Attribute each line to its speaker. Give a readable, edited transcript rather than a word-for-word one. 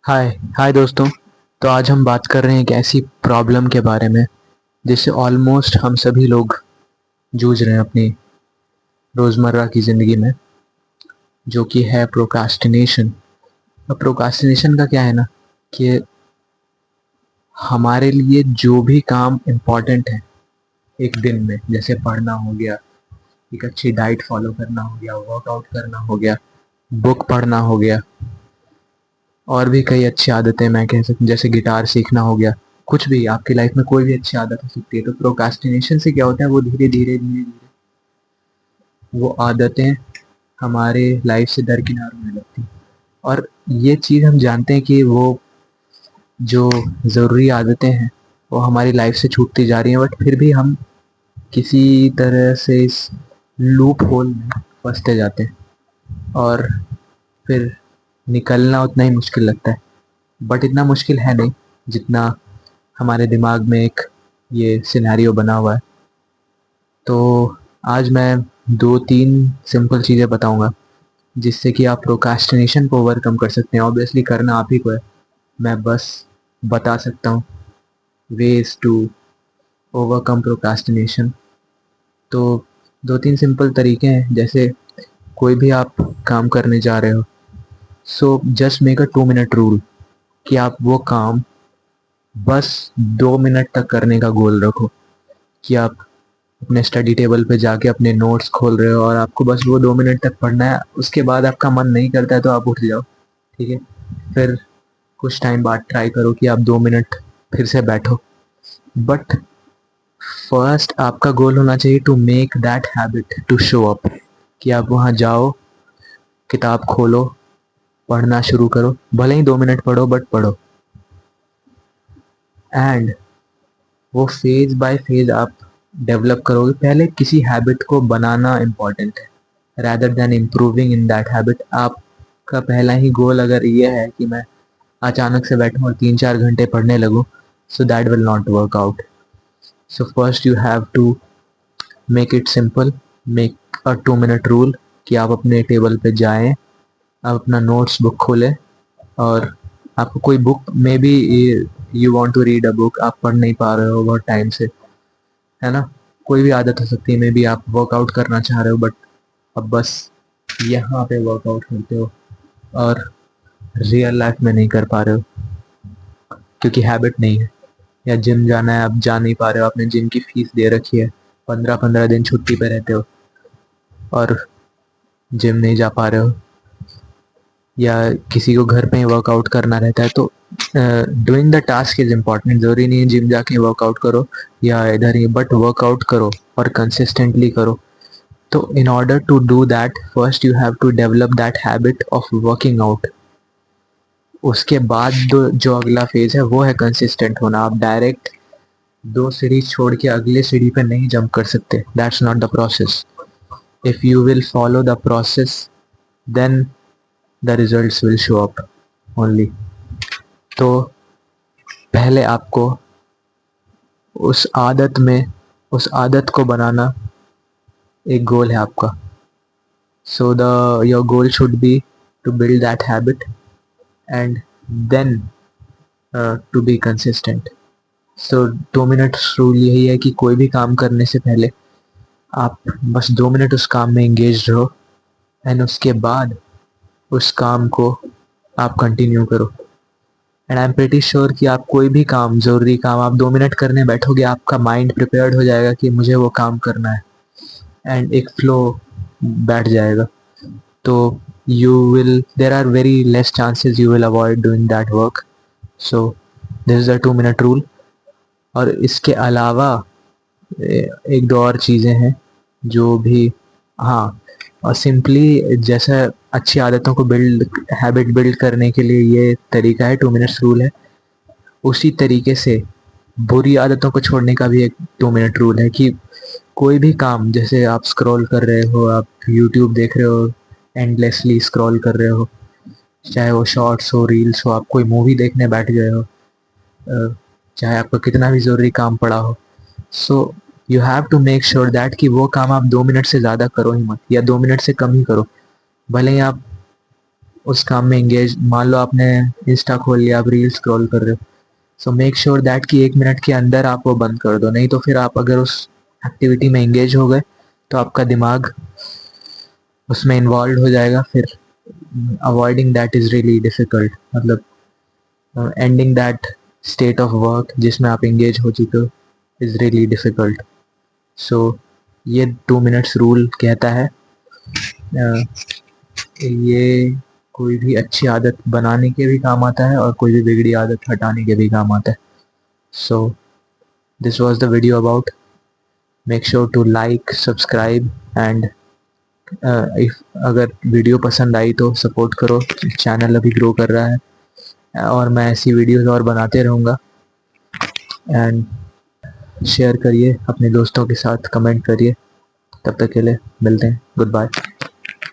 Speaker 1: हाय हाय दोस्तों। तो आज हम बात कर रहे हैं एक ऐसी प्रॉब्लम के बारे में जिससे ऑलमोस्ट हम सभी लोग जूझ रहे हैं अपनी रोज़मर्रा की ज़िंदगी में, जो कि है प्रोक्रास्टिनेशन। अब प्रोक्रास्टिनेशन का क्या है ना कि हमारे लिए जो भी काम इम्पोर्टेंट है एक दिन में, जैसे पढ़ना हो गया, एक अच्छी डाइट फॉलो करना हो गया, वर्कआउट करना हो गया, बुक पढ़ना हो गया, और भी कई अच्छी आदतें मैं कह सकती हूँ, जैसे गिटार सीखना हो गया। कुछ भी आपकी लाइफ में कोई भी अच्छी आदत हो सकती है। तो प्रोक्रास्टिनेशन से क्या होता है, वो धीरे धीरे धीरे धीरे वो आदतें हमारे लाइफ से दरकिनार होने लगती हैं। और ये चीज़ हम जानते हैं कि वो जो ज़रूरी आदतें हैं वो हमारी लाइफ से छूटती जा रही हैं, बट फिर भी हम किसी तरह से इस लूप होल में फंसते जाते हैं और फिर निकलना उतना ही मुश्किल लगता है। बट इतना मुश्किल है नहीं जितना हमारे दिमाग में एक ये सिनेरियो बना हुआ है। तो आज मैं दो तीन सिंपल चीज़ें बताऊंगा जिससे कि आप प्रोक्रास्टिनेशन को ओवरकम कर सकते हैं। ऑब्वियसली करना आप ही को है, मैं बस बता सकता हूँ वेज टू ओवरकम प्रोक्रास्टिनेशन। तो दो तीन सिंपल तरीके हैं। जैसे कोई भी आप काम करने जा रहे हो, so just make a 2 minute rule कि आप वो काम बस 2 मिनट तक करने का गोल रखो। कि आप अपने स्टडी टेबल पे जाके अपने नोट्स खोल रहे हो और आपको बस वो 2 मिनट तक पढ़ना है। उसके बाद आपका मन नहीं करता है तो आप उठ जाओ, ठीक है। फिर कुछ टाइम बाद ट्राई करो कि आप 2 मिनट फिर से बैठो। बट फर्स्ट आपका गोल होना चाहिए to make that habit to show up. कि आप वहाँ जाओ, किताब खोलो, पढ़ना शुरू करो, भले ही 2 मिनट पढ़ो बट पढ़ो। एंड वो फेज बाय फेज आप डेवलप करोगे। पहले किसी हैबिट को बनाना इम्पॉर्टेंट है rather than improving in that habit। आपका पहला ही गोल अगर ये है कि मैं अचानक से बैठूं और 3-4 घंटे पढ़ने लगूं, so that will not work out। So first you have to make it simple, make a 2 minute rule कि आप अपने टेबल पे जाएं, आप अपना नोट्स बुक खोलें और आपको कोई book maybe you want to read a book, आप पढ़ नहीं पा रहे हो बहुत टाइम से, है ना। कोई भी आदत हो सकती है, मे बी आप वर्कआउट करना चाह रहे हो बट अब बस यहाँ पे वर्कआउट करते हो और रियल लाइफ में नहीं कर पा रहे हो क्योंकि हैबिट नहीं है। या जिम जाना है, आप जा नहीं पा रहे हो, आपने जिम की फीस दे रखी है, 15-15 दिन छुट्टी पे रहते हो और जिम नहीं जा पा रहे हो। या किसी को घर पे ही वर्कआउट करना रहता है, तो doing the task is important. ज़रूरी नहीं है जिम जाके वर्कआउट करो या इधर ही, बट वर्कआउट करो और कंसिस्टेंटली करो। तो in order to do that first you have to develop that habit of working out. उसके बाद जो अगला फेज है वो है कंसिस्टेंट होना। आप डायरेक्ट 2 सीढ़ी छोड़ के अगले सीढ़ी पे नहीं जंप कर सकते, that's not the process. If you will follow the process then the results will show up only. तो पहले आपको उस आदत को बनाना एक गोल है आपका। So the your goal should be to build that habit and then to be consistent. So 2 minute rule यही है कि कोई भी काम करने से पहले आप बस 2 मिनट उस काम में एंगेज रहो एंड उसके बाद उस काम को आप कंटिन्यू करो। And I am pretty sure कि आप कोई भी काम, ज़रूरी काम, आप 2 मिनट करने बैठोगे, आपका माइंड प्रिपेयर्ड हो जाएगा कि मुझे वो काम करना है एंड एक फ्लो बैठ जाएगा। तो you will, there are very less chances you will avoid doing that work. So this is the 2 minute rule. और इसके अलावा एक दो और चीज़ें हैं जो भी, हाँ, और सिंपली जैसा अच्छी आदतों को बिल्ड, हैबिट बिल्ड करने के लिए ये तरीका है, 2 मिनट्स रूल है, उसी तरीके से बुरी आदतों को छोड़ने का भी एक 2 मिनट रूल है। कि कोई भी काम, जैसे आप स्क्रॉल कर रहे हो, आप यूट्यूब देख रहे हो, एंडलेसली स्क्रॉल कर रहे हो, चाहे वो शॉर्ट्स हो, रील्स हो, आप कोई मूवी देखने बैठ गए हो, चाहे आपका कितना भी ज़रूरी काम पड़ा हो, so you have to make sure that कि वो काम आप 2 मिनट से ज़्यादा करो ही मत, या 2 मिनट से कम ही करो। भले ही आप उस काम में एंगेज, मान लो आपने इंस्टा खोल लिया, आप रील स्क्रॉल कर रहे हो, सो मेक श्योर दैट कि 1 मिनट के अंदर आप वो बंद कर दो। नहीं तो फिर आप अगर उस एक्टिविटी में एंगेज हो गए तो आपका दिमाग उसमें इन्वॉल्व हो जाएगा, फिर avoiding that is really difficult. मतलब ending that state of work जिसमें आप एंगेज हो चुके हो इज़ रियली डिफ़िकल्ट। सो ये 2 मिनट्स रूल कहता है ये कोई भी अच्छी आदत बनाने के भी काम आता है और कोई भी बिगड़ी आदत हटाने के भी काम आता है। So this was the video about, make sure to like, subscribe and if अगर वीडियो पसंद आई तो सपोर्ट करो, चैनल अभी ग्रो कर रहा है और मैं ऐसी वीडियोस और बनाते रहूँगा। एंड शेयर करिए अपने दोस्तों के साथ, कमेंट करिए। तब तक के लिए मिलते हैं, गुड बाय।